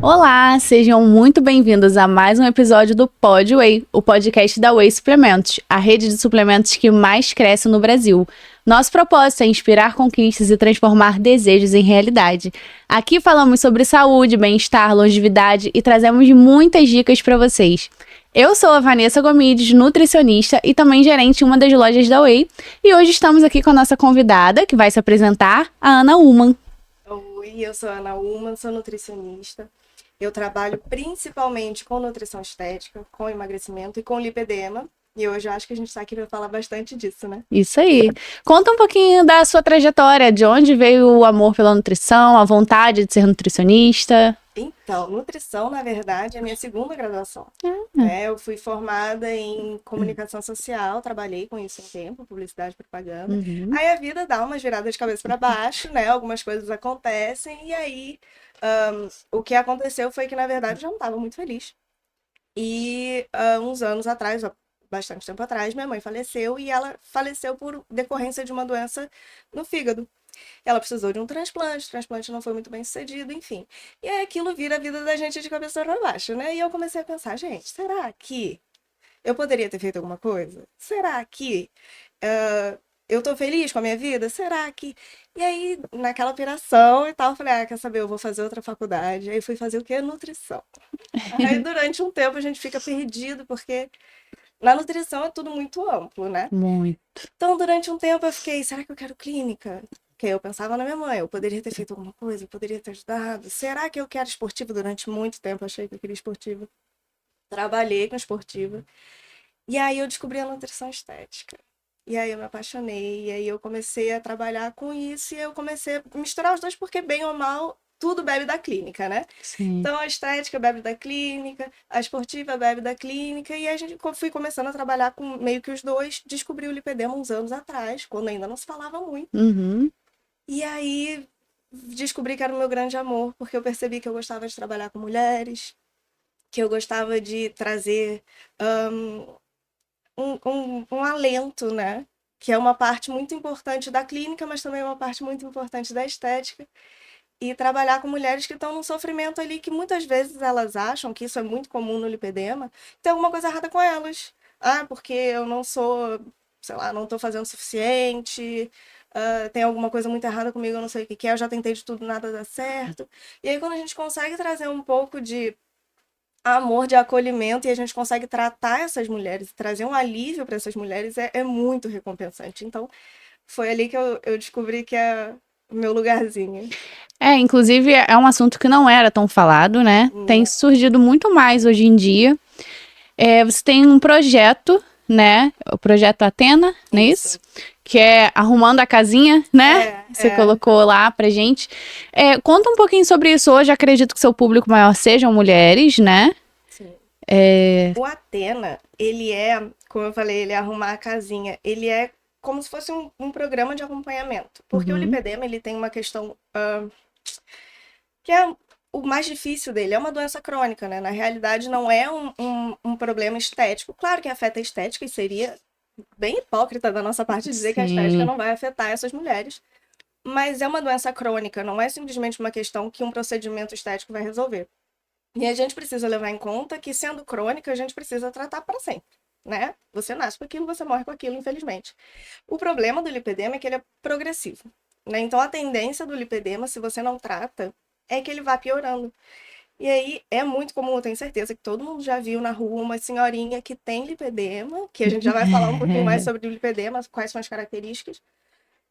Olá, sejam muito bem-vindos a mais um episódio do Pod Whey, o podcast da Whey Suplementos, a rede de suplementos que mais cresce no Brasil. Nosso propósito é inspirar conquistas e transformar desejos em realidade. Aqui falamos sobre saúde, bem-estar, longevidade e trazemos muitas dicas para vocês. Eu sou a Vanessa Gomides, nutricionista e também gerente de uma das lojas da Whey, e hoje estamos aqui com a nossa convidada, que vai se apresentar, a Ana Uman. Oi, eu sou a Ana Uman, sou nutricionista. Eu trabalho principalmente com nutrição estética, com emagrecimento e com lipedema. E hoje eu acho que a gente está aqui para falar bastante disso, né? Isso aí. Conta um pouquinho da sua trajetória, de onde veio o amor pela nutrição, a vontade de ser nutricionista. Então, nutrição, na verdade, é a minha segunda graduação. Ah. Eu fui formada em comunicação social, trabalhei com isso um tempo, publicidade e propaganda. Uhum. Aí a vida dá umas viradas de cabeça para baixo, né? Algumas coisas acontecem e aí o que aconteceu foi que, na verdade, eu já não estava muito feliz. E uns anos atrás, bastante tempo atrás, minha mãe faleceu e ela faleceu por decorrência de uma doença no fígado. Ela precisou de um transplante, o transplante não foi muito bem sucedido, enfim. E aí aquilo vira a vida da gente de cabeça para baixo, né? E eu comecei a pensar, gente, será que eu poderia ter feito alguma coisa? Será que eu tô feliz com a minha vida? Será que... E aí, naquela piração e tal, eu falei, quer saber, eu vou fazer outra faculdade. Aí fui fazer o quê? Nutrição. Aí durante um tempo a gente fica perdido, porque na nutrição é tudo muito amplo, né? Muito. Então, durante um tempo eu fiquei, será que eu quero clínica? Que eu pensava na minha mãe, eu poderia ter feito alguma coisa, eu poderia ter ajudado. Será que eu quero esportivo? Durante muito tempo eu achei que eu queria esportivo. Trabalhei com esportivo. E aí eu descobri a nutrição estética. E aí eu me apaixonei, e aí eu comecei a trabalhar com isso, e eu comecei a misturar os dois, porque bem ou mal, tudo bebe da clínica, né? Sim. Então a estética bebe da clínica, a esportiva bebe da clínica, e a gente fui começando a trabalhar com meio que os dois. Descobri o lipedema uns anos atrás, quando ainda não se falava muito. Uhum. E aí descobri que era o meu grande amor, porque eu percebi que eu gostava de trabalhar com mulheres, que eu gostava de trazer um alento, né? Que é uma parte muito importante da clínica, mas também é uma parte muito importante da estética. E trabalhar com mulheres que estão num sofrimento ali que muitas vezes elas acham, que isso é muito comum no lipedema, tem alguma coisa errada com elas. Porque eu não sou, sei lá, não estou fazendo o suficiente, tem alguma coisa muito errada comigo, eu não sei o que que é, eu já tentei de tudo, nada dá certo. E aí quando a gente consegue trazer um pouco de amor, de acolhimento, e a gente consegue tratar essas mulheres, trazer um alívio para essas mulheres, é muito recompensante. Então, foi ali que eu descobri que é o meu lugarzinho. Inclusive é um assunto que não era tão falado, né? Tem Não. surgido muito mais hoje em dia. Você tem um projeto, né? O projeto Atena, não é isso? Que é arrumando a casinha, né? Você colocou lá pra gente. Conta um pouquinho sobre isso hoje. Acredito que seu público maior sejam mulheres, né? Sim. O Atena, ele é, como eu falei, ele é arrumar a casinha. Ele é como se fosse um programa de acompanhamento. Porque o Uhum. lipedema, ele tem uma questão que é o mais difícil dele. É uma doença crônica, né? Na realidade, não é um problema estético. Claro que afeta a estética e seria bem hipócrita da nossa parte dizer que a estética Sim. não vai afetar essas mulheres. Mas é uma doença crônica, não é simplesmente uma questão que um procedimento estético vai resolver. E a gente precisa levar em conta que, sendo crônica, a gente precisa tratar para sempre, né? Você nasce com aquilo, você morre com aquilo, infelizmente. O problema do lipedema é que ele é progressivo, né? Então, a tendência do lipedema, se você não trata, é que ele vá piorando. E aí, é muito comum, eu tenho certeza que todo mundo já viu na rua uma senhorinha que tem lipedema, que a gente já vai falar um pouquinho mais sobre o lipedema, quais são as características,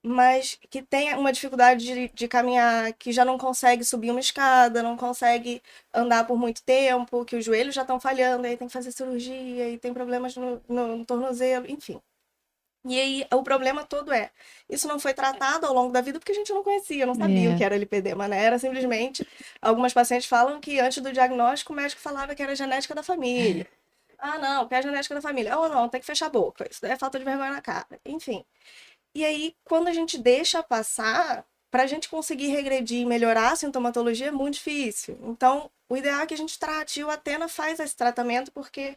mas que tem uma dificuldade de caminhar, que já não consegue subir uma escada, não consegue andar por muito tempo, que os joelhos já estão falhando, aí tem que fazer cirurgia, e tem problemas no tornozelo, enfim. E aí o problema todo isso não foi tratado ao longo da vida porque a gente não conhecia, não sabia o que era lipedema, né? Era simplesmente, algumas pacientes falam que antes do diagnóstico o médico falava que era genética da família. Não, que é a genética da família. Ou não, tem que fechar a boca, isso daí é falta de vergonha na cara, enfim. E aí, quando a gente deixa passar, para a gente conseguir regredir e melhorar a sintomatologia é muito difícil. Então, o ideal é que a gente trate. E o Atena faz esse tratamento porque,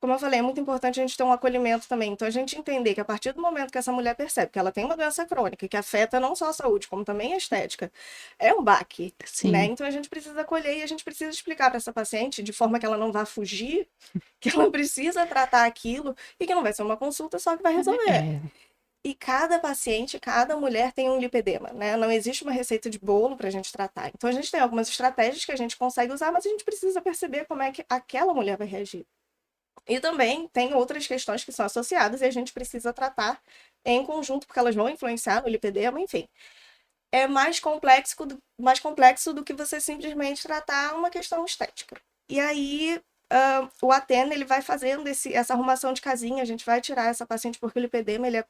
como eu falei, é muito importante a gente ter um acolhimento também. Então, a gente entender que a partir do momento que essa mulher percebe que ela tem uma doença crônica, que afeta não só a saúde, como também a estética, é um baque, né? Sim. Então, a gente precisa acolher e a gente precisa explicar para essa paciente, de forma que ela não vá fugir, que ela precisa tratar aquilo e que não vai ser uma consulta só que vai resolver. É, E cada paciente, cada mulher tem um lipedema, né? Não existe uma receita de bolo para a gente tratar. Então, a gente tem algumas estratégias que a gente consegue usar, mas a gente precisa perceber como é que aquela mulher vai reagir. E também tem outras questões que são associadas e a gente precisa tratar em conjunto, porque elas vão influenciar no lipedema, enfim. É mais complexo do que você simplesmente tratar uma questão estética. E aí, o Atena, ele vai fazendo essa arrumação de casinha, a gente vai tirar essa paciente porque o lipedema, ele é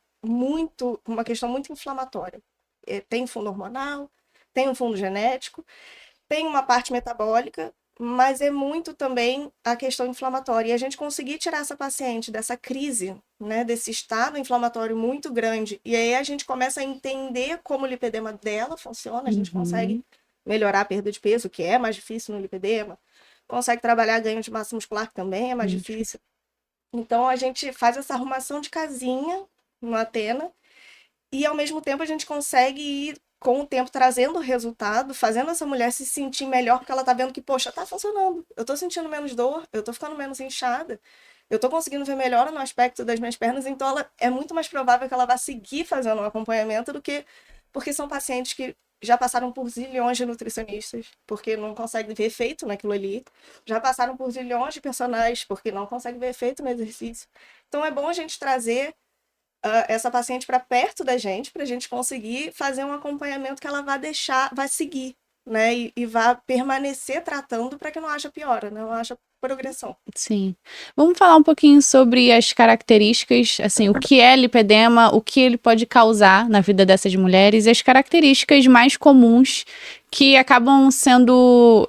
uma questão muito inflamatória. Tem fundo hormonal, tem um fundo genético, tem uma parte metabólica, mas é muito também a questão inflamatória. E a gente conseguir tirar essa paciente dessa crise, né, desse estado inflamatório muito grande, e aí a gente começa a entender como o lipedema dela funciona, a gente consegue melhorar a perda de peso, que é mais difícil no lipedema, consegue trabalhar ganho de massa muscular, que também é mais difícil. Então, a gente faz essa arrumação de casinha no Atena, e ao mesmo tempo a gente consegue ir com o tempo trazendo o resultado, fazendo essa mulher se sentir melhor, porque ela tá vendo que, poxa, tá funcionando. Eu tô sentindo menos dor, eu tô ficando menos inchada, eu tô conseguindo ver melhor no aspecto das minhas pernas, então é muito mais provável que ela vá seguir fazendo um acompanhamento do que... Porque são pacientes que já passaram por zilhões de nutricionistas, porque não conseguem ver efeito naquilo ali. Já passaram por zilhões de personagens, porque não conseguem ver efeito no exercício. Então é bom a gente trazer essa paciente para perto da gente, para a gente conseguir fazer um acompanhamento que ela vai seguir, né? E vá permanecer tratando para que não haja piora, né? Não haja progressão. sim. Vamos falar um pouquinho sobre as características, assim, o que é lipedema, o que ele pode causar na vida dessas mulheres e as características mais comuns que acabam sendo,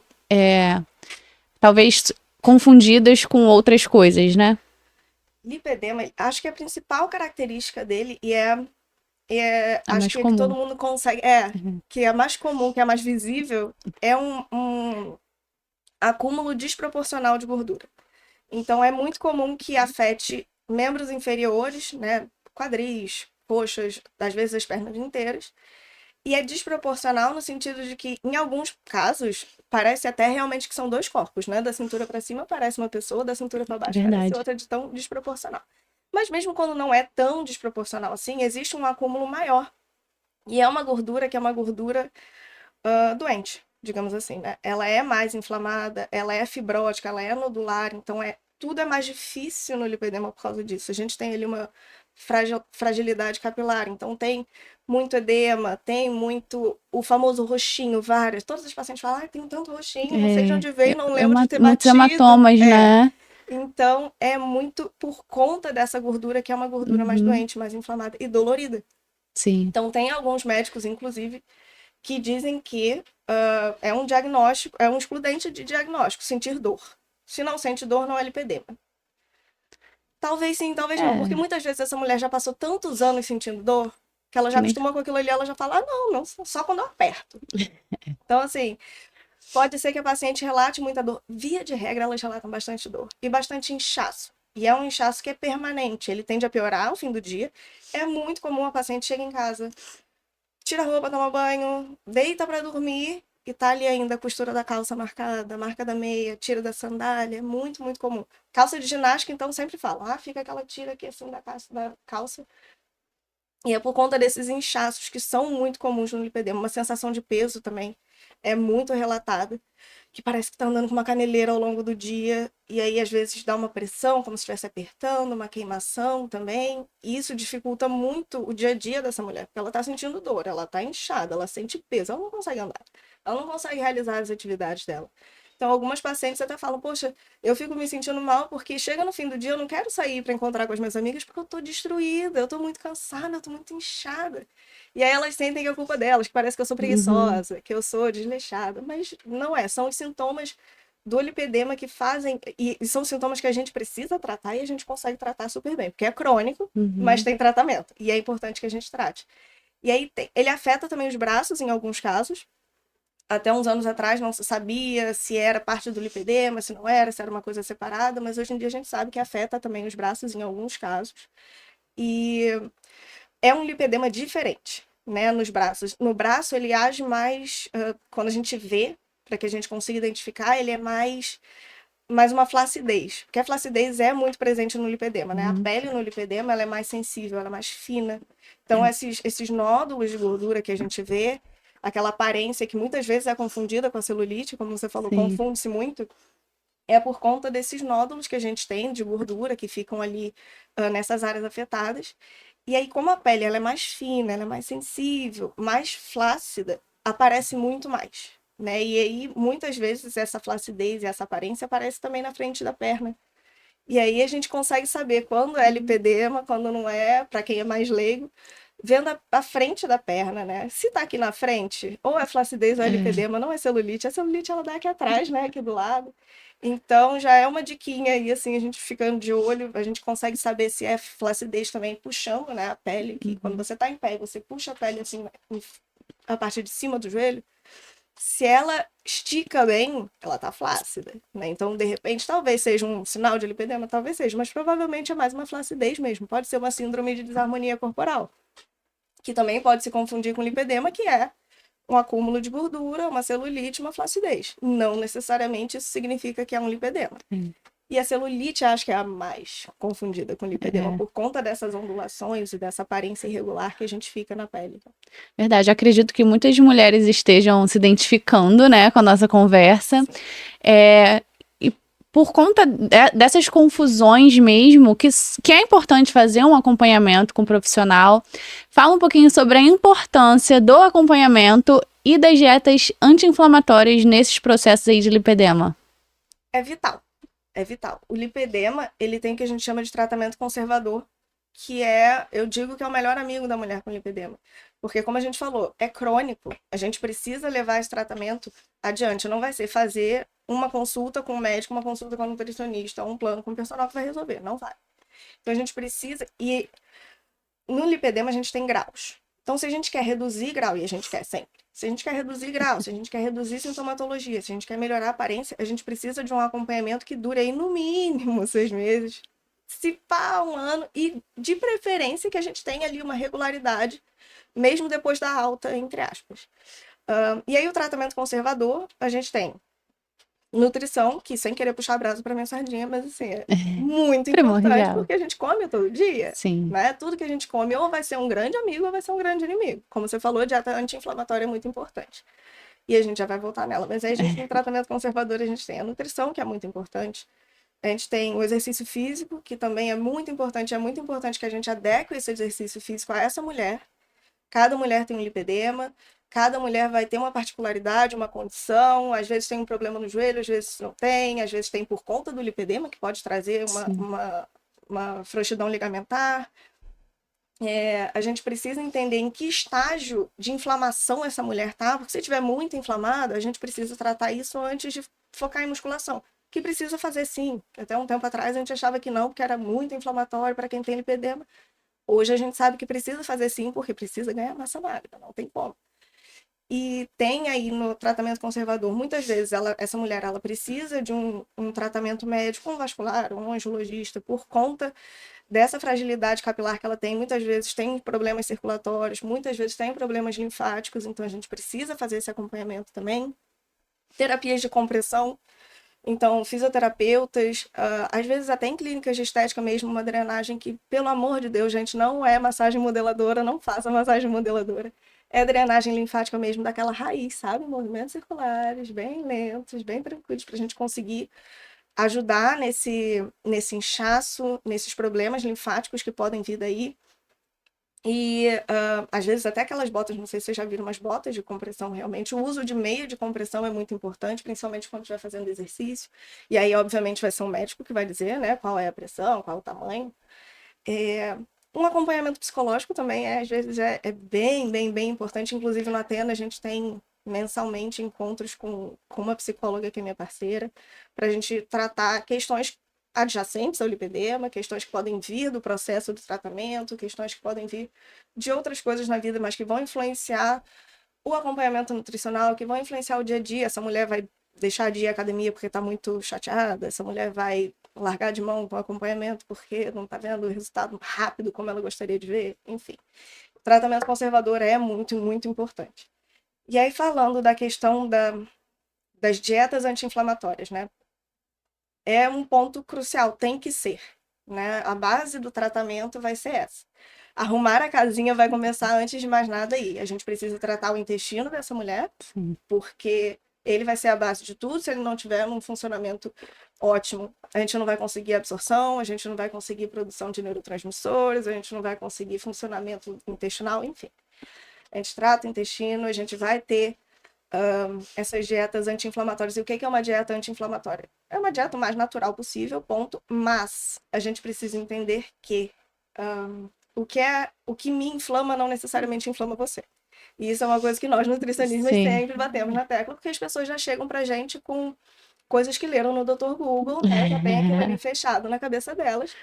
talvez, confundidas com outras coisas, né? Lipedema, acho que a principal característica dele A acho mais que todo comum. mundo consegue, Uhum. que é a mais comum, que é a mais visível, é um acúmulo desproporcional de gordura. Então, é muito comum que afete membros inferiores, né? Quadris, coxas, às vezes as pernas inteiras. E é desproporcional no sentido de que, em alguns casos, parece até realmente que são dois corpos, né? Da cintura para cima parece uma pessoa, da cintura para baixo parece Verdade. outra, de tão desproporcional. Mas mesmo quando não é tão desproporcional assim, existe um acúmulo maior. E é uma gordura que é uma gordura doente, digamos assim, né? Ela é mais inflamada, ela é fibrótica, ela é nodular, então tudo é mais difícil no lipedema por causa disso. A gente tem ali uma fragilidade capilar, então tem muito edema, tem muito o famoso roxinho, várias. Todos os pacientes falam, tem tanto roxinho, não sei de onde veio, não lembro de ter Muitos batido. hematomas, né? Então, é muito por conta dessa gordura, que é uma gordura mais Uhum. doente, mais inflamada e dolorida. Sim. Então, tem alguns médicos, inclusive, que dizem que é um diagnóstico, é um excludente de diagnóstico, sentir dor. Se não sente dor, não é lipedema. Talvez sim, talvez não, porque É, muitas vezes essa mulher já passou tantos anos sentindo dor, que ela já que nem... acostumou com aquilo ali, ela já fala, não, só quando eu aperto. Então, assim, pode ser que a paciente relate muita dor. Via de regra, elas relatam bastante dor e bastante inchaço. E é um inchaço que é permanente, ele tende a piorar ao fim do dia. É muito comum a paciente chegar em casa, tira a roupa, toma banho, deita para dormir e tá ali ainda a costura da calça marcada, a marca da meia, tira da sandália, é muito, muito comum. Calça de ginástica, então, sempre falam, fica aquela tira aqui assim da calça. E é por conta desses inchaços que são muito comuns no lipedema, uma sensação de peso também é muito relatada, que parece que tá andando com uma caneleira ao longo do dia, e aí às vezes dá uma pressão, como se estivesse apertando, uma queimação também, e isso dificulta muito o dia a dia dessa mulher, porque ela tá sentindo dor, ela tá inchada, ela sente peso, ela não consegue andar, ela não consegue realizar as atividades dela. Então, algumas pacientes até falam, poxa, eu fico me sentindo mal porque chega no fim do dia, eu não quero sair para encontrar com as minhas amigas porque eu tô destruída, eu tô muito cansada, eu tô muito inchada. E aí elas sentem que é culpa delas, que parece que eu sou Uhum. preguiçosa, que eu sou desleixada, mas não é, são os sintomas do lipedema que fazem, e são sintomas que a gente precisa tratar e a gente consegue tratar super bem, porque é crônico, mas Uhum. tem tratamento, e é importante que a gente trate. E aí ele afeta também os braços em alguns casos, Até uns anos atrás não se sabia se era parte do lipedema, se não era, se era uma coisa separada, mas hoje em dia a gente sabe que afeta também os braços em alguns casos. E é um lipedema diferente, né, nos braços. No braço ele age mais, quando a gente vê, para que a gente consiga identificar, ele é mais uma flacidez, porque a flacidez é muito presente no lipedema, né? A pele no lipedema ela é mais sensível, ela é mais fina. Então, esses nódulos de gordura que a gente vê, aquela aparência que muitas vezes é confundida com a celulite, como você falou, confunde-se muito, é por conta desses nódulos que a gente tem de gordura que ficam ali nessas áreas afetadas. E aí, como a pele ela é mais fina, ela é mais sensível, mais flácida, aparece muito mais, né? E aí, muitas vezes, essa flacidez e essa aparência aparece também na frente da perna. E aí a gente consegue saber quando é lipedema, quando não é, para quem é mais leigo, vendo a frente da perna, né? Se tá aqui na frente, ou é flacidez ou é lipedema, não é celulite. A celulite ela dá aqui atrás, né? Aqui do lado. Então já é uma diquinha aí, assim, a gente ficando de olho, a gente consegue saber se é flacidez também puxando, né, a pele, que quando você tá em pé, você puxa a pele assim, a partir de cima do joelho, se ela estica bem, ela tá flácida, né? Então, de repente, talvez seja um sinal de lipedema, talvez seja, mas provavelmente é mais uma flacidez mesmo. Pode ser uma síndrome de desarmonia corporal, que também pode se confundir com lipedema, que é um acúmulo de gordura, uma celulite, uma flacidez. Não necessariamente isso significa que é um lipedema. E a celulite acho que é a mais confundida com lipedema, por conta dessas ondulações e dessa aparência irregular que a gente fica na pele. Verdade, acredito que muitas mulheres estejam se identificando, né, com a nossa conversa. E por conta dessas confusões mesmo, que é importante fazer um acompanhamento com um profissional. Fala um pouquinho sobre a importância do acompanhamento e das dietas anti-inflamatórias nesses processos aí de lipedema. É vital. É vital. O lipedema, ele tem o que a gente chama de tratamento conservador, que é, eu digo que é o melhor amigo da mulher com lipedema. Porque, como a gente falou, é crônico. A gente precisa levar esse tratamento adiante. Não vai ser fazer uma consulta com o médico, uma consulta com o nutricionista, um plano com o personal que vai resolver. Não vai. Então, a gente precisa... E no lipedema, a gente tem graus. Então, se a gente quer reduzir grau, e a gente quer sempre, se a gente quer reduzir grau, se a gente quer reduzir sintomatologia, se a gente quer melhorar a aparência, a gente precisa de um acompanhamento que dure aí no mínimo 6 meses, se pá, um ano, e de preferência que a gente tenha ali uma regularidade, mesmo depois da alta, entre aspas. E aí o tratamento conservador, a gente tem nutrição, que sem querer puxar brasa para minha sardinha, mas assim, é muito importante, porque a gente come todo dia. Sim. Né? Tudo que a gente come ou vai ser um grande amigo ou vai ser um grande inimigo. Como você falou, a dieta anti-inflamatória é muito importante. E a gente já vai voltar nela. Mas aí a gente tem tratamento conservador, a gente tem a nutrição, que é muito importante. A gente tem o exercício físico, que também é muito importante. É muito importante que a gente adeque esse exercício físico a essa mulher. Cada mulher tem um lipedema, cada mulher vai ter uma particularidade, uma condição, às vezes tem um problema no joelho, às vezes não tem, às vezes tem por conta do lipedema, que pode trazer uma frouxidão ligamentar. A gente precisa entender em que estágio de inflamação essa mulher tá, porque se estiver muito inflamada, a gente precisa tratar isso antes de focar em musculação, que precisa fazer sim. Até um tempo atrás a gente achava que não, porque era muito inflamatório para quem tem lipedema. Hoje a gente sabe que precisa fazer sim, porque precisa ganhar massa magra, não tem como. E tem aí no tratamento conservador, muitas vezes essa mulher ela precisa de um tratamento médico, um vascular, um angiologista, por conta dessa fragilidade capilar que ela tem. Muitas vezes tem problemas circulatórios, muitas vezes tem problemas linfáticos, então a gente precisa fazer esse acompanhamento também. Terapias de compressão. Então, fisioterapeutas, às vezes até em clínicas de estética mesmo, uma drenagem que, pelo amor de Deus, gente, não é massagem modeladora, não faça massagem modeladora. É drenagem linfática mesmo daquela raiz, sabe? Movimentos circulares, bem lentos, bem tranquilos, para a gente conseguir ajudar nesse inchaço, nesses problemas linfáticos que podem vir daí. E às vezes até aquelas botas, não sei se vocês já viram umas botas de compressão realmente, o uso de meio de compressão é muito importante, principalmente quando estiver fazendo exercício. E aí, obviamente, vai ser um médico que vai dizer, né, qual é a pressão, qual é o tamanho. Um acompanhamento psicológico também, às vezes, é bem, bem, bem importante. Inclusive, no Atena, a gente tem mensalmente encontros com uma psicóloga que é minha parceira, para a gente tratar questões adjacentes ao lipedema, questões que podem vir do processo do tratamento, questões que podem vir de outras coisas na vida, mas que vão influenciar o acompanhamento nutricional, que vão influenciar o dia a dia. Essa mulher vai deixar de ir à academia porque está muito chateada, essa mulher vai largar de mão com o acompanhamento porque não está vendo o resultado rápido como ela gostaria de ver, enfim. O tratamento conservador é muito, muito importante. E aí, falando da questão das dietas anti-inflamatórias, né? É um ponto crucial, tem que ser, né? A base do tratamento vai ser essa. Arrumar a casinha vai começar antes de mais nada aí. A gente precisa tratar o intestino dessa mulher, porque ele vai ser a base de tudo. Se ele não tiver um funcionamento ótimo, a gente não vai conseguir absorção, a gente não vai conseguir produção de neurotransmissores, a gente não vai conseguir funcionamento intestinal, enfim. A gente trata o intestino, a gente vai ter essas dietas anti-inflamatórias. E o que é uma dieta anti-inflamatória? É uma dieta o mais natural possível, ponto. Mas a gente precisa entender que o que me inflama não necessariamente inflama você. E isso é uma coisa que nós, nutricionistas, sempre batemos na tecla, porque as pessoas já chegam pra gente com coisas que leram no Dr. Google, né? Já tem aquilo ali fechado na cabeça delas.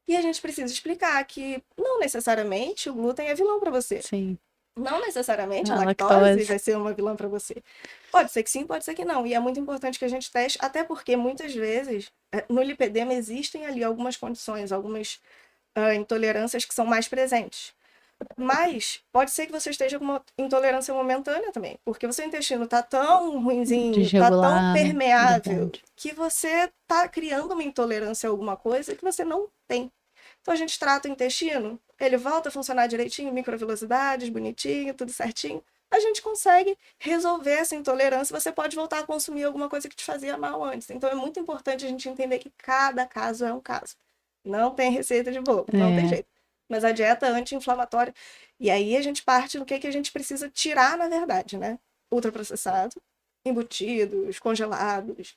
E a gente precisa explicar que não necessariamente o glúten é vilão para você. Sim. Não necessariamente a lactose vai ser uma vilã para você. Pode ser que sim, pode ser que não. E é muito importante que a gente teste, até porque muitas vezes no lipedema existem ali algumas condições, algumas intolerâncias que são mais presentes. Mas pode ser que você esteja com uma intolerância momentânea também, porque o seu intestino tá tão ruinzinho, tá tão permeável, que você tá criando uma intolerância a alguma coisa que você não tem. Então a gente trata o intestino, ele volta a funcionar direitinho, microvelocidades, bonitinho, tudo certinho. A gente consegue resolver essa intolerância, você pode voltar a consumir alguma coisa que te fazia mal antes. Então é muito importante a gente entender que cada caso é um caso. Não tem receita de bolo, não tem jeito. Mas a dieta anti-inflamatória, e aí a gente parte do que a gente precisa tirar, na verdade, né? Ultraprocessado, embutidos, congelados,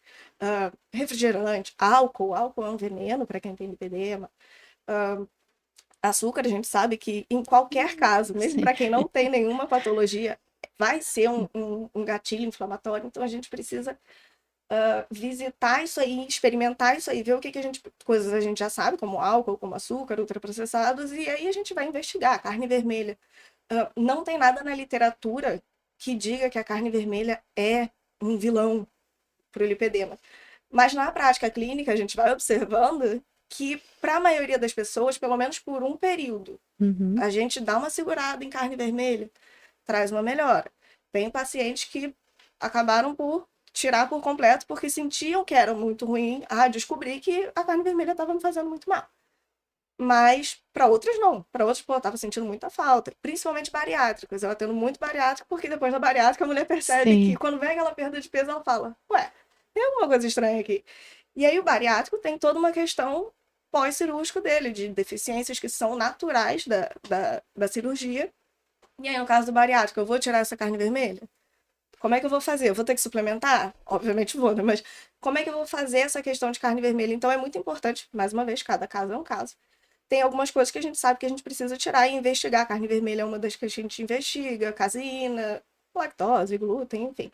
refrigerante, álcool. Álcool é um veneno para quem tem lipedema. Açúcar, a gente sabe que em qualquer caso, mesmo para quem não tem nenhuma patologia, vai ser um gatilho inflamatório. Então a gente precisa visitar isso aí, experimentar isso aí, ver o que a gente, coisas a gente já sabe, como álcool, como açúcar, ultraprocessados, e aí a gente vai investigar. Carne vermelha. Não tem nada na literatura que diga que a carne vermelha é um vilão para o lipedema. Mas na prática clínica, a gente vai observando que, para a maioria das pessoas, pelo menos por um período, a gente dá uma segurada em carne vermelha, traz uma melhora. Tem pacientes que acabaram por tirar por completo porque sentiam que era muito ruim. Descobri que a carne vermelha estava me fazendo muito mal. Mas para outras não. Para outras, eu estava sentindo muita falta. Principalmente bariátricas. Eu atendo muito bariátrico porque depois da bariátrica a mulher percebe que quando vem aquela perda de peso, ela fala, ué, tem alguma coisa estranha aqui. E aí o bariátrico tem toda uma questão pós-cirúrgico dele, de deficiências que são naturais da cirurgia. E aí, no caso do bariátrico, eu vou tirar essa carne vermelha? Como é que eu vou fazer? Eu vou ter que suplementar? Obviamente vou, né? Mas como é que eu vou fazer essa questão de carne vermelha? Então é muito importante, mais uma vez, cada caso é um caso. Tem algumas coisas que a gente sabe que a gente precisa tirar e investigar. A carne vermelha é uma das que a gente investiga, caseína, lactose, glúten, enfim.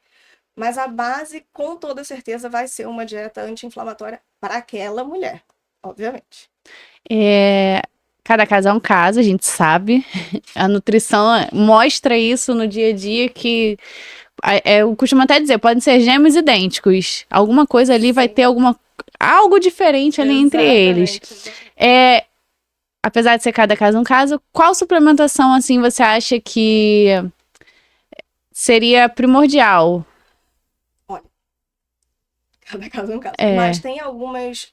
Mas a base, com toda certeza, vai ser uma dieta anti-inflamatória para aquela mulher, obviamente. Cada caso é um caso, a gente sabe. A nutrição mostra isso no dia a dia que eu costumo até dizer, podem ser gêmeos idênticos. Alguma coisa ali vai ter algo diferente ali entre eles. Apesar de ser cada caso um caso, qual suplementação assim você acha que seria primordial? Olha, cada caso é um caso. Mas tem algumas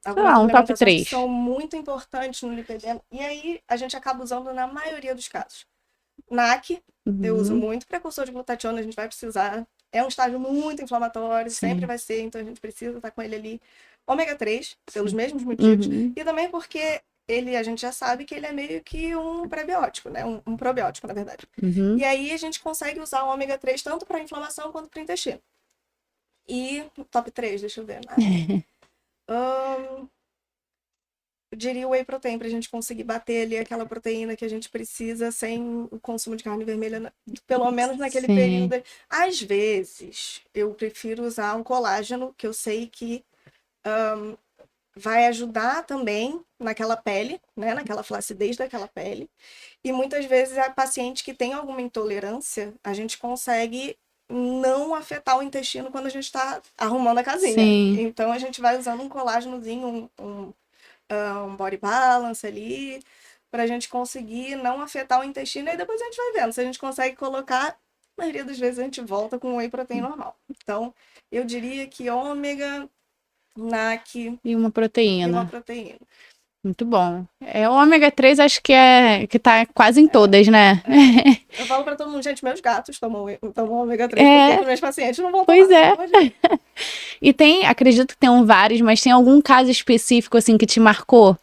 um top 3 que são muito importantes no lipedema. E aí a gente acaba usando na maioria dos casos. NAC, eu uso muito precursor de glutationa, a gente vai precisar. É um estágio muito inflamatório, sempre vai ser, então a gente precisa estar com ele ali. Ômega 3, pelos mesmos motivos. E também porque a gente já sabe que ele é meio que um prebiótico, né? Um probiótico, na verdade. E aí a gente consegue usar o ômega 3 tanto para inflamação quanto para intestino. E top 3, deixa eu ver. Eu diria o whey protein, pra gente conseguir bater ali aquela proteína que a gente precisa sem o consumo de carne vermelha, pelo menos naquele período. Às vezes, eu prefiro usar um colágeno, que eu sei que vai ajudar também naquela pele, né? Naquela flacidez daquela pele. E muitas vezes a paciente que tem alguma intolerância, a gente consegue não afetar o intestino quando a gente está arrumando a casinha. Sim. Então a gente vai usando um colágenozinho, um body balance ali, para a gente conseguir não afetar o intestino, e depois a gente vai vendo. Se a gente consegue colocar, a maioria das vezes a gente volta com whey protein normal. Então, eu diria que ômega, NAC E uma e uma proteína. proteína. Muito bom. O ômega 3 acho que tá quase em todas, né? Eu falo para todo mundo, gente, meus gatos tomam ômega 3 porque É, que meus pacientes não vão pois tomar, pelo é. amor de Deus. E acredito que tenham vários, mas tem algum caso específico assim que te marcou?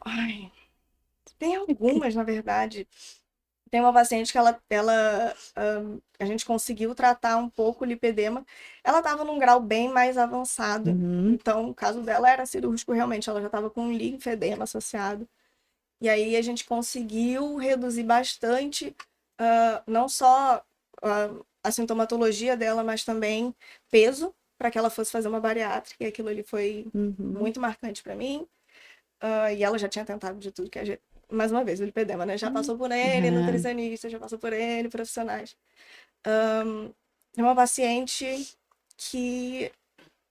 Ai, tem algumas, na verdade. Tem uma paciente que a gente conseguiu tratar um pouco o lipedema. Ela estava num grau bem mais avançado. Uhum. Então, o caso dela era cirúrgico realmente. Ela já estava com um linfedema associado. E aí a gente conseguiu reduzir bastante, não só a sintomatologia dela, mas também peso, para que ela fosse fazer uma bariátrica. E aquilo ali foi Uhum. muito marcante para mim. E ela já tinha tentado de tudo que a gente. Mais uma vez, o lipedema, né? Já passou por ele, É. nutricionista, já passou por ele, profissionais. Tem uma paciente que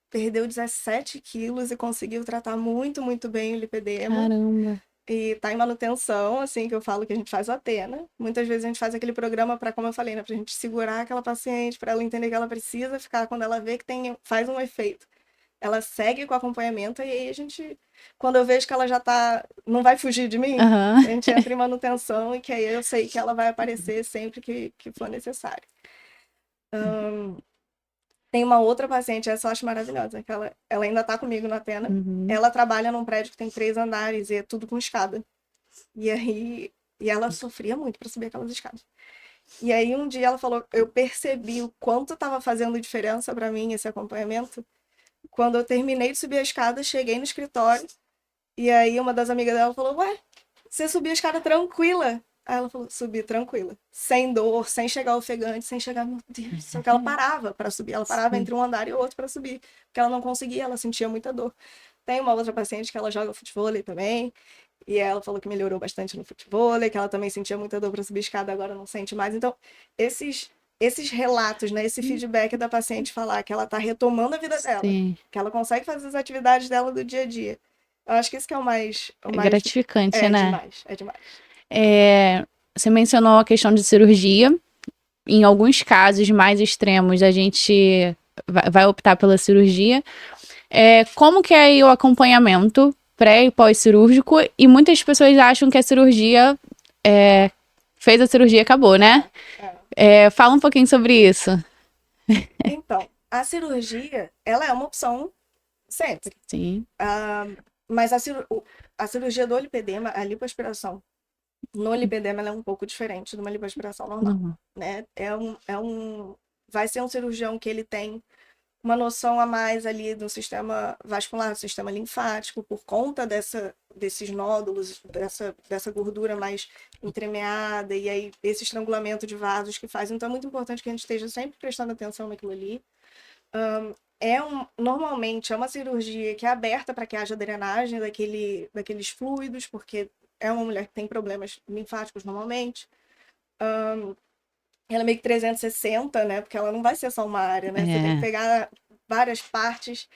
perdeu 17 quilos e conseguiu tratar muito, muito bem o lipedema. Caramba. E tá em manutenção, assim, que eu falo que a gente faz o Atena. Muitas vezes a gente faz aquele programa para, como eu falei, né? Pra gente segurar aquela paciente, para ela entender que ela precisa ficar quando ela vê que faz um efeito. Ela segue com o acompanhamento e aí a gente, quando eu vejo que ela já tá, não vai fugir de mim, a Aham. gente entra em manutenção e que aí eu sei que ela vai aparecer sempre que for necessário. Tem uma outra paciente, essa eu acho maravilhosa, que ela ainda tá comigo na Atena. Uhum. Ela trabalha num prédio que tem 3 andares e é tudo com escada. E aí, ela sofria muito para subir aquelas escadas. E aí um dia ela falou, eu percebi o quanto estava fazendo diferença para mim esse acompanhamento. Quando eu terminei de subir a escada, cheguei no escritório e aí uma das amigas dela falou, ué, você subiu a escada tranquila? Aí ela falou, subi tranquila, sem dor, sem chegar ofegante, sem chegar, meu Deus, só que ela parava para subir, ela parava Sim. entre um andar e outro para subir, porque ela não conseguia, ela sentia muita dor. Tem uma outra paciente que ela joga futevôlei também, e ela falou que melhorou bastante no futevôlei, que ela também sentia muita dor para subir escada, agora não sente mais. Então, esses relatos, né, esse feedback da paciente falar que ela está retomando a vida dela, Sim. que ela consegue fazer as atividades dela do dia a dia. Eu acho que isso que é o É mais gratificante, é né? demais, é demais. Você mencionou a questão de cirurgia. Em alguns casos mais extremos, a gente vai optar pela cirurgia. Como que é aí o acompanhamento pré e pós-cirúrgico? E muitas pessoas acham que a cirurgia fez a cirurgia e acabou, né? Fala um pouquinho sobre isso. Então, a cirurgia, ela é uma opção sempre. Sim. Mas a cirurgia do lipedema, a lipoaspiração no lipedema, ela é um pouco diferente de uma lipoaspiração normal, Normal. né? Vai ser um cirurgião que ele tem uma noção a mais ali do sistema vascular, do sistema linfático, por conta desses nódulos, dessa gordura mais entremeada, e aí esse estrangulamento de vasos que faz. Então é muito importante que a gente esteja sempre prestando atenção naquilo ali. Normalmente é uma cirurgia que é aberta para que haja drenagem daqueles fluidos, porque é uma mulher que tem problemas linfáticos normalmente. Ela é meio que 360, né? Porque ela não vai ser só uma área, né? Você tem que pegar várias partes.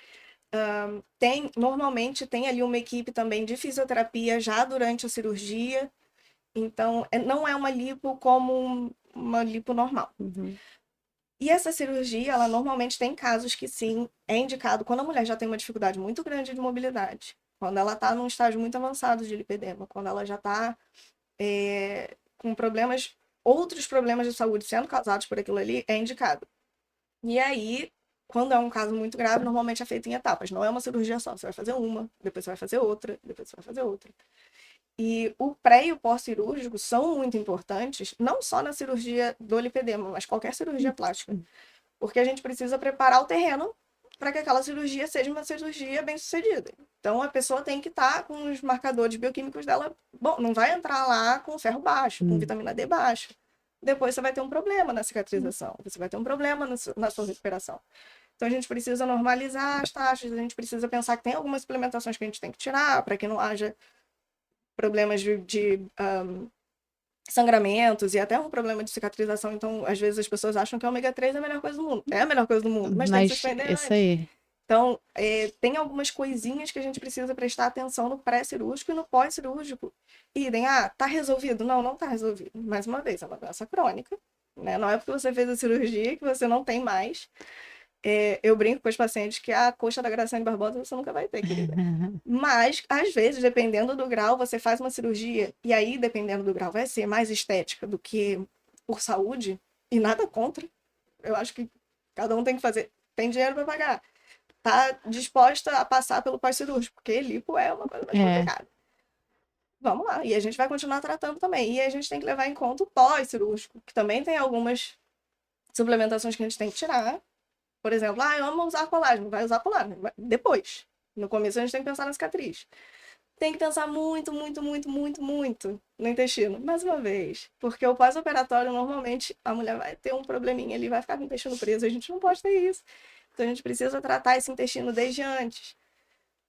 Normalmente tem ali uma equipe também de fisioterapia já durante a cirurgia. Então, não é uma lipo como uma lipo normal. Uhum. E essa cirurgia, ela normalmente tem casos que sim, é indicado quando a mulher já tem uma dificuldade muito grande de mobilidade, quando ela está num estágio muito avançado de lipedema, quando ela já está com outros problemas de saúde sendo causados por aquilo ali, é indicado. E aí, quando é um caso muito grave, normalmente é feito em etapas, não é uma cirurgia só, você vai fazer uma, depois você vai fazer outra, depois você vai fazer outra. E o pré e o pós-cirúrgico são muito importantes, não só na cirurgia do lipedema, mas qualquer cirurgia plástica. Porque a gente precisa preparar o terreno para que aquela cirurgia seja uma cirurgia bem sucedida. Então a pessoa tem que estar com os marcadores bioquímicos dela. Bom, não vai entrar lá com ferro baixo, com vitamina D baixo. Depois você vai ter um problema na cicatrização, você vai ter um problema na sua recuperação. Então a gente precisa normalizar as taxas, a gente precisa pensar que tem algumas suplementações que a gente tem que tirar para que não haja problemas de sangramentos e até um problema de cicatrização. Então, às vezes as pessoas acham que o ômega 3 é a melhor coisa do mundo. É a melhor coisa do mundo, mas tem que Mas suspender isso antes. aí. Então, tem algumas coisinhas que a gente precisa prestar atenção no pré-cirúrgico e no pós-cirúrgico. Idem, tá resolvido? Não, não tá resolvido. Mais uma vez, é uma doença crônica, né? Não é porque você fez a cirurgia que você não tem mais. Eu brinco com os pacientes que a coxa da Graciane Barbosa você nunca vai ter, querida. Mas, às vezes, dependendo do grau, você faz uma cirurgia, e aí, dependendo do grau, vai ser mais estética do que por saúde, e nada contra. Eu acho que cada um tem que fazer. Tem dinheiro para pagar. Tá disposta a passar pelo pós-cirúrgico, porque lipo é uma coisa mais complicada. Vamos lá. E a gente vai continuar tratando também. E a gente tem que levar em conta o pós-cirúrgico, que também tem algumas suplementações que a gente tem que tirar. Por exemplo, eu amo usar colágeno. Vai usar colágeno. Depois. No começo a gente tem que pensar na cicatriz. Tem que pensar muito, muito, muito, muito, muito no intestino. Mais uma vez. Porque o pós-operatório, normalmente, a mulher vai ter um probleminha ali, vai ficar com o intestino preso. A gente não pode ter isso. Então a gente precisa tratar esse intestino desde antes.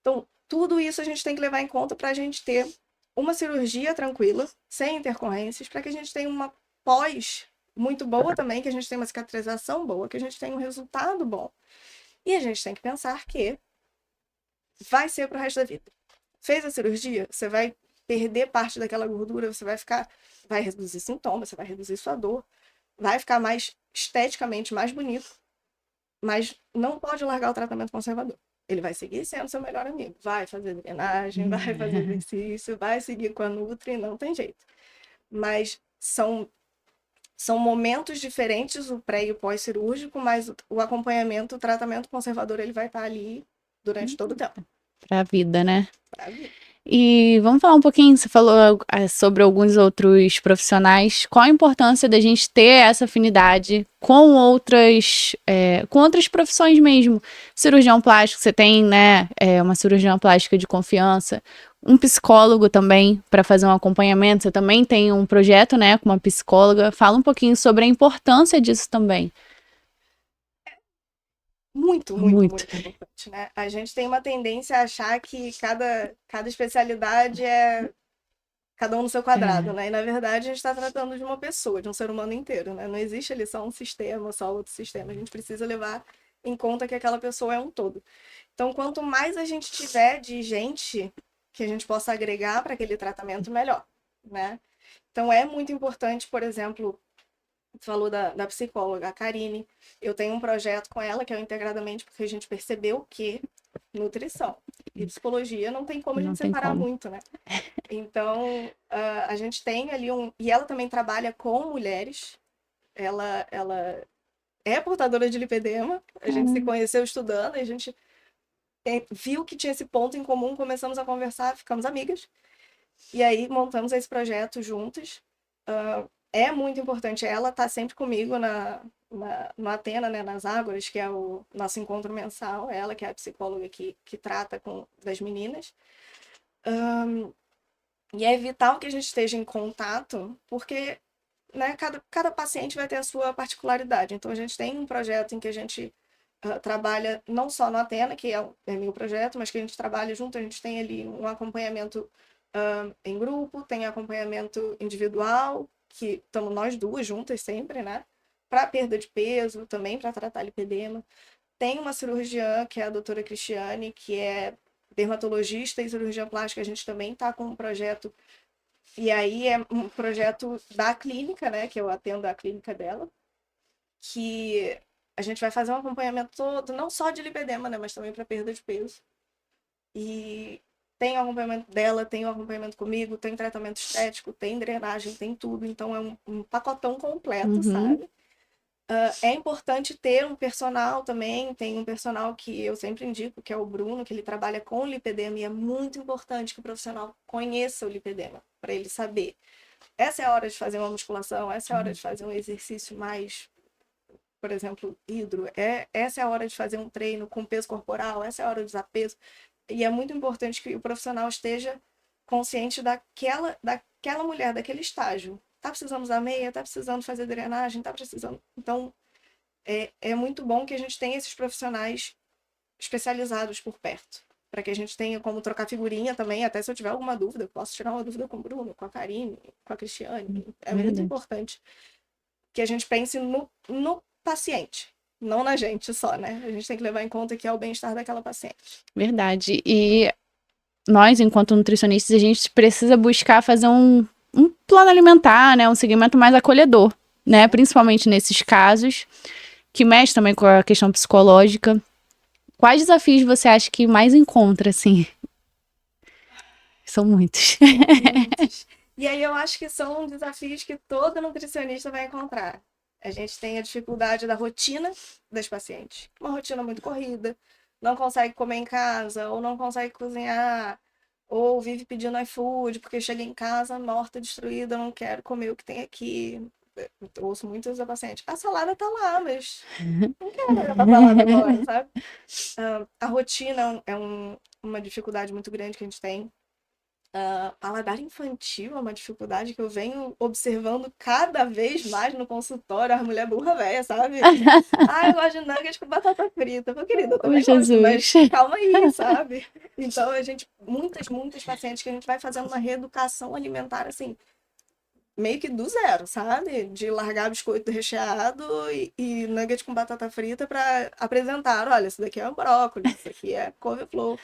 Então, tudo isso a gente tem que levar em conta para a gente ter uma cirurgia tranquila, sem intercorrências, para que a gente tenha uma pós muito boa também, que a gente tenha uma cicatrização boa, que a gente tenha um resultado bom. E a gente tem que pensar que vai ser para o resto da vida. Fez a cirurgia, você vai perder parte daquela gordura, você vai reduzir sintomas, você vai reduzir sua dor, vai ficar mais esteticamente mais bonito, mas não pode largar o tratamento conservador. Ele vai seguir sendo seu melhor amigo. Vai fazer drenagem, vai fazer exercício, vai seguir com a Nutri, não tem jeito. Mas são momentos diferentes, o pré e o pós-cirúrgico, mas o acompanhamento, o tratamento conservador, ele vai estar ali durante todo o tempo. Pra vida, né? Pra vida. E vamos falar um pouquinho, você falou sobre alguns outros profissionais. Qual a importância da gente ter essa afinidade com outras profissões mesmo? Cirurgião plástico, você tem, né, uma cirurgiã plástica de confiança, um psicólogo também para fazer um acompanhamento. Você também tem um projeto, né, com uma psicóloga. Fala um pouquinho sobre a importância disso também. Muito, muito, muito importante, né? A gente tem uma tendência a achar que cada especialidade é cada um no seu quadrado, né? E na verdade a gente está tratando de uma pessoa, de um ser humano inteiro, né? Não existe ali só um sistema, só outro sistema. A gente precisa levar em conta que aquela pessoa é um todo. Então, quanto mais a gente tiver de gente que a gente possa agregar para aquele tratamento, melhor, né? Então, é muito importante, por exemplo, você falou da psicóloga, a Karine. Eu tenho um projeto com ela, que é o Integradamente, porque a gente percebeu que nutrição e psicologia não tem como a gente separar muito, né? Então, a gente tem ali E ela também trabalha com mulheres. Ela é portadora de lipedema. A gente se conheceu estudando, e a gente viu que tinha esse ponto em comum, começamos a conversar, ficamos amigas. E aí montamos esse projeto juntas. É muito importante. Ela está sempre comigo no Atena, né, nas Ágoras, que é o nosso encontro mensal. Ela que é a psicóloga que trata das meninas. E é vital que a gente esteja em contato, porque, né, cada paciente vai ter a sua particularidade. Então, a gente tem um projeto em que a gente trabalha não só no Atena, que é meu projeto, mas que a gente trabalha junto. A gente tem ali um acompanhamento em grupo, tem acompanhamento individual, que estamos nós duas juntas sempre, né? Para perda de peso, também para tratar lipedema. Tem uma cirurgiã, que é a doutora Cristiane, que é dermatologista e cirurgiã plástica. A gente também está com um projeto, e aí é um projeto da clínica, né? Que eu atendo a clínica dela, que a gente vai fazer um acompanhamento todo, não só de lipedema, né? Mas também para perda de peso. E tem o acompanhamento dela, tem o acompanhamento comigo, tem tratamento estético, tem drenagem, tem tudo. Então é um pacotão completo, sabe? É importante ter um personal também. Tem um personal que eu sempre indico, que é o Bruno, que ele trabalha com lipedema, e é muito importante que o profissional conheça o lipedema, para ele saber. Essa é a hora de fazer uma musculação, essa é a hora de fazer um exercício mais, por exemplo, hidro. Essa é a hora de fazer um treino com peso corporal, essa é a hora de usar peso. E é muito importante que o profissional esteja consciente daquela mulher, daquele estágio. Tá precisando usar meia, tá precisando fazer drenagem, tá precisando. Então, é muito bom que a gente tenha esses profissionais especializados por perto. Para que a gente tenha como trocar figurinha também, até se eu tiver alguma dúvida, eu posso tirar uma dúvida com o Bruno, com a Karine, com a Cristiane. É muito Verdade. importante que a gente pense no paciente, não na gente só, né? A gente tem que levar em conta que é o bem-estar daquela paciente. Verdade. E nós, enquanto nutricionistas, a gente precisa buscar fazer um plano alimentar, né? Um segmento mais acolhedor, né? Principalmente nesses casos, que mexe também com a questão psicológica. Quais desafios você acha que mais encontra, assim? São muitos. Muitos. E aí eu acho que são desafios que todo nutricionista vai encontrar. A gente tem a dificuldade da rotina das pacientes. Uma rotina muito corrida, não consegue comer em casa, ou não consegue cozinhar, ou vive pedindo iFood, porque chega em casa morta, destruída, não quero comer o que tem aqui. Eu ouço muito isso da paciente. A salada tá lá, mas não quero olhar pra salada agora, sabe? A rotina uma dificuldade muito grande que a gente tem. Paladar infantil é uma dificuldade que eu venho observando cada vez mais no consultório, a mulher burra velha, sabe? Eu gosto de nuggets com batata frita. Meu querido, eu Oh, também gosto, Jesus. mas calma aí, sabe? Então, muitas pacientes que a gente vai fazendo uma reeducação alimentar, assim, meio que do zero, sabe? De largar biscoito recheado e nugget com batata frita para apresentar, olha, isso daqui é um brócolis, isso aqui é couve-flor,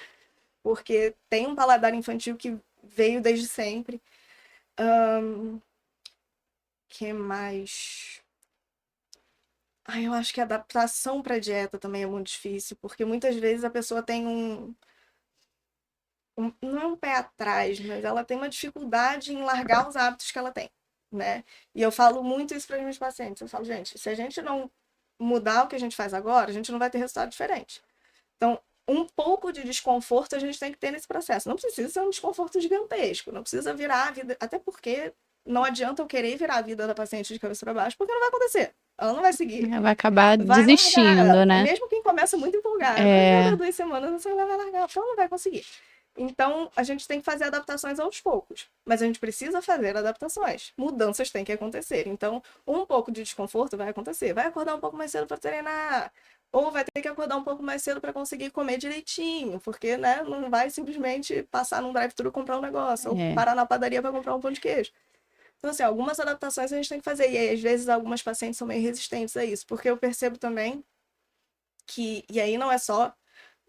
porque tem um paladar infantil que veio desde sempre. Que mais? Eu acho que a adaptação para dieta também é muito difícil, porque muitas vezes a pessoa tem não é um pé atrás, mas ela tem uma dificuldade em largar os hábitos que ela tem, né? E eu falo muito isso para os meus pacientes. Eu falo, gente, se a gente não mudar o que a gente faz agora, a gente não vai ter resultado diferente. Então, um pouco de desconforto a gente tem que ter nesse processo. Não precisa ser um desconforto gigantesco, não precisa virar a vida, até porque não adianta eu querer virar a vida da paciente de cabeça para baixo, porque não vai acontecer. Ela não vai seguir. Vai acabar Vai largar. desistindo, né? Mesmo quem começa muito empolgado, É, cada 2 semanas você vai largar, porque ela não vai conseguir. Então, a gente tem que fazer adaptações aos poucos. Mas a gente precisa fazer adaptações. Mudanças têm que acontecer. Então, um pouco de desconforto vai acontecer. Vai acordar um pouco mais cedo para treinar. Ou vai ter que acordar um pouco mais cedo para conseguir comer direitinho. Porque, né, não vai simplesmente passar num drive-thru comprar um negócio. Ou é. parar na padaria para comprar um pão de queijo. Então, assim, algumas adaptações a gente tem que fazer. E aí, às vezes, algumas pacientes são meio resistentes a isso. Porque eu percebo também que... E aí não é só...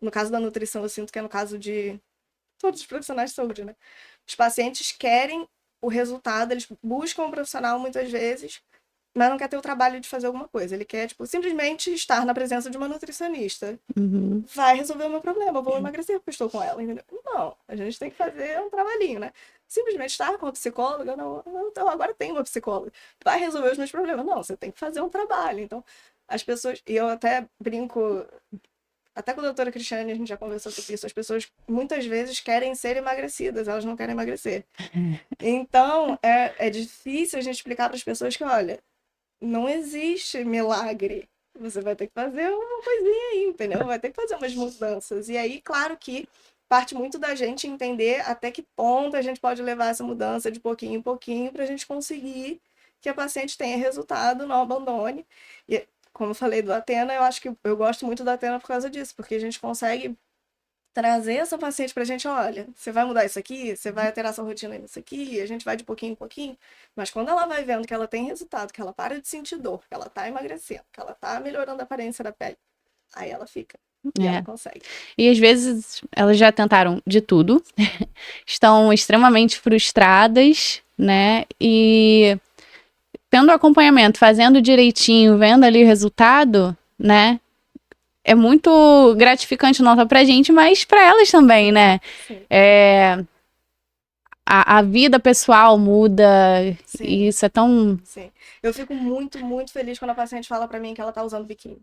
No caso da nutrição, eu sinto que é no caso de todos os profissionais de saúde, né? Os pacientes querem o resultado, eles buscam um profissional muitas vezes, mas não quer ter o trabalho de fazer alguma coisa. Ele quer, tipo, simplesmente estar na presença de uma nutricionista. Uhum. Vai resolver o meu problema, eu vou emagrecer porque estou com ela, entendeu? Não, a gente tem que fazer um trabalhinho, né? Simplesmente estar com a psicóloga, não, então agora tem uma psicóloga. Vai resolver os meus problemas. Não, você tem que fazer um trabalho. Então, as pessoas, e eu até brinco, até com a doutora Cristiane a gente já conversou sobre isso, as pessoas muitas vezes querem ser emagrecidas, elas não querem emagrecer. Então, é difícil a gente explicar para as pessoas que, olha, não existe milagre. Você vai ter que fazer uma coisinha aí, entendeu? Vai ter que fazer umas mudanças. E aí, claro que parte muito da gente entender até que ponto a gente pode levar essa mudança de pouquinho em pouquinho para a gente conseguir que a paciente tenha resultado, não abandone. E, como eu falei do Atena, eu acho que eu gosto muito do Atena por causa disso, porque a gente consegue trazer essa paciente pra gente, olha, você vai mudar isso aqui, você vai alterar sua rotina nisso aqui, a gente vai de pouquinho em pouquinho, mas quando ela vai vendo que ela tem resultado, que ela para de sentir dor, que ela tá emagrecendo, que ela tá melhorando a aparência da pele, aí ela fica. E ela É. consegue. E às vezes elas já tentaram de tudo, estão extremamente frustradas, né? E tendo acompanhamento, fazendo direitinho, vendo ali o resultado, né? É muito gratificante não só pra gente, mas pra elas também, né? Sim, É, a vida pessoal muda sim, e isso é tão... sim. Eu fico muito, muito feliz quando a paciente fala pra mim que ela tá usando biquíni.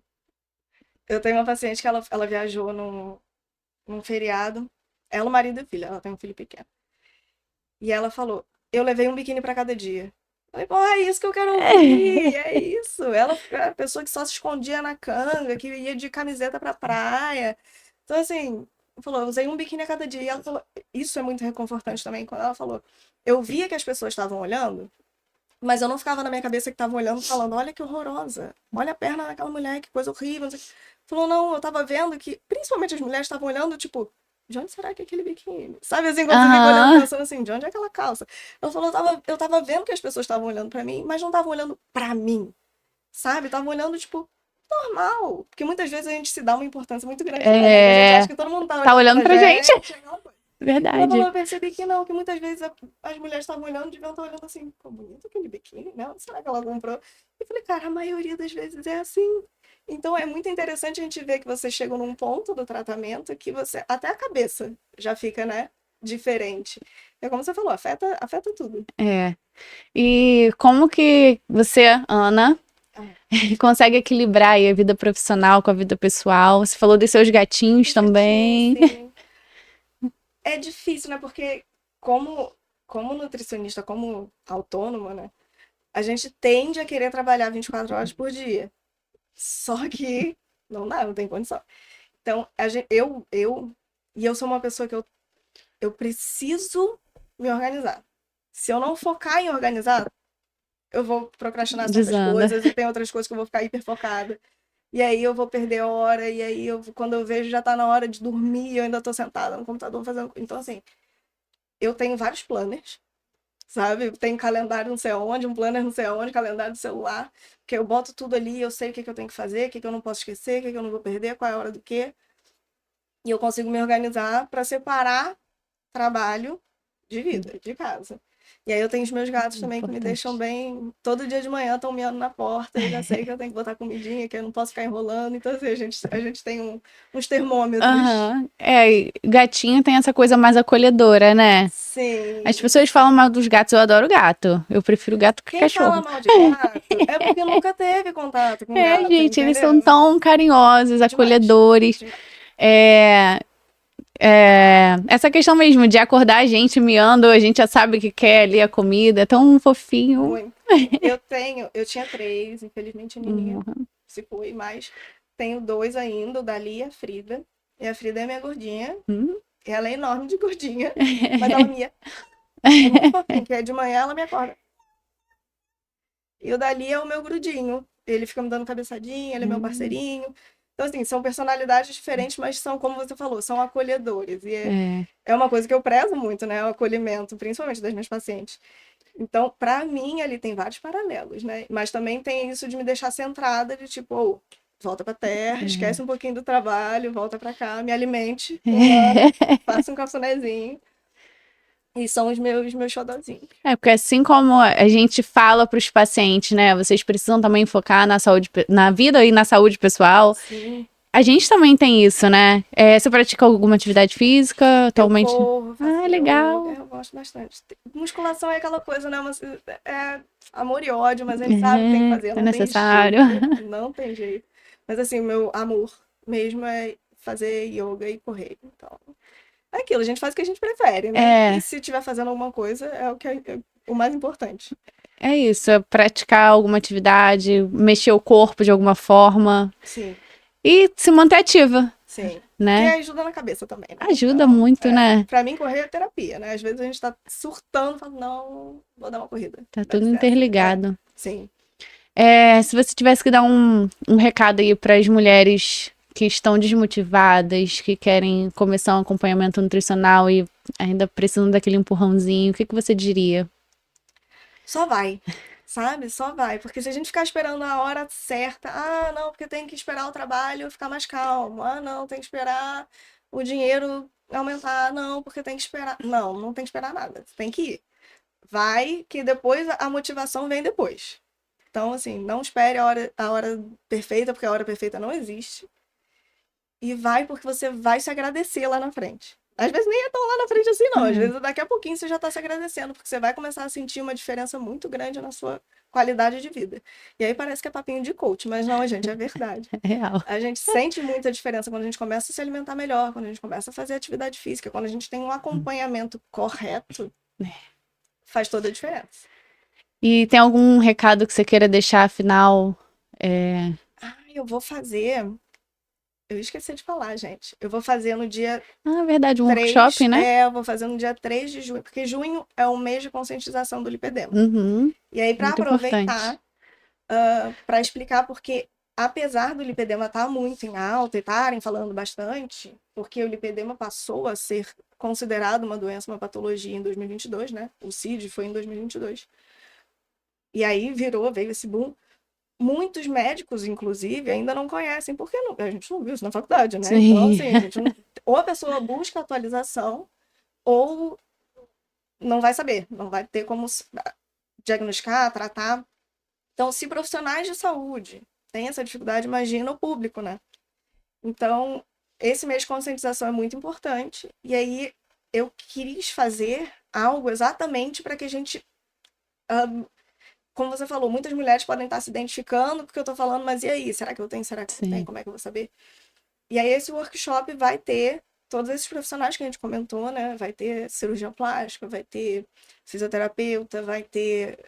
Eu tenho uma paciente que ela viajou num feriado, ela, o marido e o filho, ela tem um filho pequeno. E ela falou, eu levei um biquíni pra cada dia. Falei, pô, é isso que eu quero ouvir, é isso. Ela foi a pessoa que só se escondia na canga, que ia de camiseta pra praia. Então, assim, falou, eu usei um biquíni a cada dia. E ela falou, isso é muito reconfortante também, quando ela falou, eu via que as pessoas estavam olhando, Mas eu não ficava na minha cabeça que estavam olhando, falando, olha que horrorosa, olha a perna daquela mulher, que coisa horrível. Não sei o quê. Falou, não, eu tava vendo que, principalmente as mulheres estavam olhando, tipo, de onde será que é aquele biquíni? Sabe assim, quando você fica olhando, Aham. pensando assim, de onde é aquela calça? Ela falou, eu tava vendo que as pessoas estavam olhando pra mim, mas não estavam olhando pra mim, sabe? Estavam olhando, tipo, normal. Porque muitas vezes a gente se dá uma importância muito grande pra gente. A gente acha É, que todo mundo tá tá olhando olhando pra pra gente. gente, aquela coisa. E ela falou, Verdade. eu percebi que não, que muitas vezes as mulheres estavam olhando, deviam estar olhando assim, ficou bonito aquele biquíni, né? Onde será que ela comprou? E falei, cara, a maioria das vezes é assim. Então é muito interessante a gente ver que você chega num ponto do tratamento que você, até a cabeça já fica, né, diferente. É como você falou, afeta tudo. É. E como que você, Ana, Ah, consegue equilibrar aí a vida profissional com a vida pessoal? Você falou dos seus gatinhos os gatinhos, também. sim. É difícil, né? Porque como nutricionista, como autônoma, né? A gente tende a querer trabalhar 24 horas por dia. Só que não dá, não tem condição. Então, e eu sou uma pessoa que eu preciso me organizar. Se eu não focar em organizar, eu vou procrastinar certas Desanda. coisas e tem outras coisas que eu vou ficar hiper focada. E aí eu vou perder hora, e aí quando eu vejo já tá na hora de dormir, eu ainda tô sentada no computador fazendo. Então, assim, eu tenho vários planners, sabe? Tem calendário não sei onde, um planner não sei onde, calendário do celular, que eu boto tudo ali, eu sei o que, que eu tenho que fazer, o que, que eu não posso esquecer, o que, que eu não vou perder, qual é a hora do quê. E eu consigo me organizar para separar trabalho de vida, de casa. E aí eu tenho os meus gatos também que me deixam Importante. bem. Todo dia de manhã estão miando na porta, eu já sei que eu tenho que botar comidinha, que eu não posso ficar enrolando. Então, assim, a gente tem uns termômetros. Aham. É, e gatinho tem essa coisa mais acolhedora, né? As Sim, pessoas falam sim. mal dos gatos, eu adoro gato. Eu prefiro gato que Quem fala cachorro. mal de gato é porque nunca teve contato com É, gato, gente, eles são entendeu? tão carinhosos, Demais. acolhedores. Demais. É, essa questão mesmo de acordar a gente miando, a gente já sabe que quer ali a comida, é tão fofinho. Muito. Eu tinha três, infelizmente a Nininha Uhum. se foi, mas tenho dois ainda, o Dali e a Frida. E a Frida é minha gordinha, Hum. ela é enorme de gordinha, mas ela mia. É muito fofinho, que é de manhã ela me acorda. E o Dali é o meu grudinho. Ele fica me dando cabeçadinha, ele é meu parceirinho. Então, assim, são personalidades diferentes, mas são, como você falou, são acolhedores. E É, é uma coisa que eu prezo muito, né? O acolhimento, principalmente das minhas pacientes. Então, para mim, ali tem vários paralelos, né? Mas também tem isso de me deixar centrada, de tipo, oh, volta pra terra, esquece um pouquinho do trabalho, volta pra cá, me alimente uma hora, faça um cafunézinho. E são os meus xodozinhos. porque assim como a gente fala para os pacientes, né? Vocês precisam também focar na saúde, na vida e na saúde pessoal. Sim, A gente também tem isso, né? Você pratica alguma atividade física eu atualmente? corro, faço Ah, yoga, legal. eu gosto bastante. Musculação é aquela coisa, né? É amor e ódio, mas a gente sabe que tem que fazer, É não tem necessário. jeito, não tem jeito. Mas assim, o meu amor mesmo é fazer yoga e correr. Então, é aquilo, a gente faz o que a gente prefere, né? E É, se estiver fazendo alguma coisa, é o que é o mais importante. é isso. É praticar alguma atividade, mexer o corpo de alguma forma Sim, e se manter ativa, sim. Que né? ajuda na cabeça também, né? Ajuda Então, muito, né? pra mim, correr é terapia, né? Às vezes a gente tá surtando, fala, não, vou dar uma corrida, Tá dá tudo licença. interligado. Sim. Se você tivesse que dar um recado aí para as mulheres que estão desmotivadas, que querem começar um acompanhamento nutricional e ainda precisam daquele empurrãozinho, o que que você diria? Só vai, sabe? Só vai. Porque se a gente ficar esperando a hora certa, ah, não, porque tem que esperar o trabalho ficar mais calmo. Ah, não, tem que esperar o dinheiro aumentar. Não, porque tem que esperar. Não, não tem que esperar nada. Você tem que ir. Vai, que depois a motivação vem depois. Então, assim, não espere a hora perfeita, porque a hora perfeita não existe. E vai porque você vai se agradecer lá na frente. Às vezes nem é tão lá na frente assim, não. Às vezes daqui a pouquinho você já tá se agradecendo, porque você vai começar a sentir uma diferença muito grande na sua qualidade de vida. E aí parece que é papinho de coach, mas não, gente, é verdade. É real. A gente sente muita diferença quando a gente começa a se alimentar melhor, quando a gente começa a fazer atividade física, quando a gente tem um acompanhamento correto, faz toda a diferença. E tem algum recado que você queira deixar, afinal? Ah, eu vou fazer. Eu esqueci de falar, gente. Eu vou fazer no dia Ah, verdade, um 3, workshop, né? eu vou fazer no dia 3 de junho, porque junho é o mês de conscientização do lipedema. Uhum, E aí, para muito aproveitar, importante. para explicar, porque apesar do lipedema estar muito em alta e estarem falando bastante, porque o lipedema passou a ser considerado uma doença, uma patologia em 2022, né? O CID foi em 2022. E aí veio esse boom. Muitos médicos, inclusive, ainda não conhecem, porque a gente não viu isso na faculdade, né? Então, Sim. assim, a gente não, ou a pessoa busca atualização, ou não vai saber, não vai ter como diagnosticar, tratar. Então, se profissionais de saúde têm essa dificuldade, imagina o público, né? Então, esse mês de conscientização é muito importante. E aí, eu quis fazer algo exatamente para que a gente. Como você falou, muitas mulheres podem estar se identificando porque eu estou falando, mas e aí? Será que eu tenho? Será que eu não tenho? Sim. Como é que eu vou saber? E aí, esse workshop vai ter todos esses profissionais que a gente comentou, né? Vai ter cirurgião plástico, vai ter fisioterapeuta, vai ter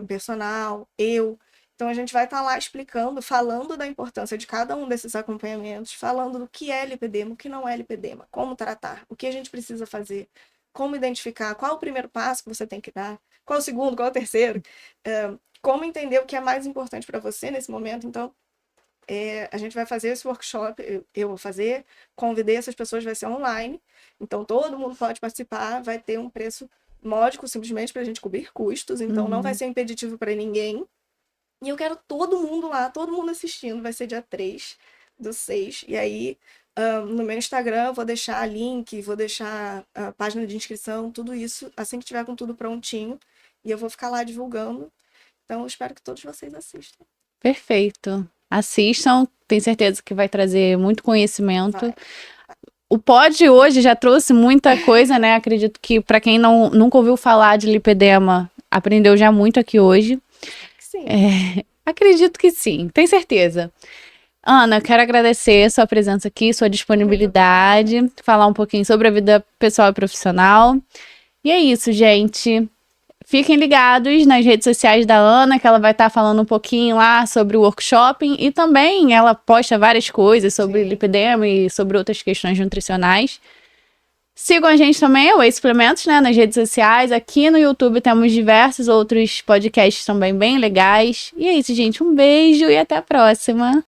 personal, eu. Então, a gente vai estar lá explicando, falando da importância de cada um desses acompanhamentos, falando do que é lipedema, o que não é lipedema, como tratar, o que a gente precisa fazer, como identificar, qual é o primeiro passo que você tem que dar, qual é o segundo, qual é o terceiro, como entender o que é mais importante para você nesse momento. Então, a gente vai fazer esse workshop, eu vou fazer, convidei essas pessoas, vai ser online, então todo mundo pode participar, vai ter um preço módico simplesmente para a gente cobrir custos, então não vai Uhum. ser impeditivo para ninguém. E eu quero todo mundo lá, todo mundo assistindo, vai ser dia 3/6, e aí no meu Instagram eu vou deixar link, vou deixar a página de inscrição, tudo isso, assim que tiver com tudo prontinho, e eu vou ficar lá divulgando, então eu espero que todos vocês assistam. Perfeito. Assistam, tenho certeza que vai trazer muito conhecimento. Vai. O Pod hoje já trouxe muita coisa, né? Acredito que para quem nunca ouviu falar de lipedema, aprendeu já muito aqui hoje. Sim. Acredito que sim, tenho certeza. Ana, quero agradecer a sua presença aqui, sua Muito obrigada. disponibilidade, falar um pouquinho sobre a vida pessoal e profissional. E é isso, gente. Fiquem ligados nas redes sociais da Ana, que ela vai estar falando um pouquinho lá sobre o workshop e também ela posta várias coisas sobre Sim. lipedema e sobre outras questões nutricionais. Sigam a gente também, o Whey Suplementos, né, nas redes sociais. Aqui no YouTube temos diversos outros podcasts também bem legais. E é isso, gente. Um beijo e até a próxima.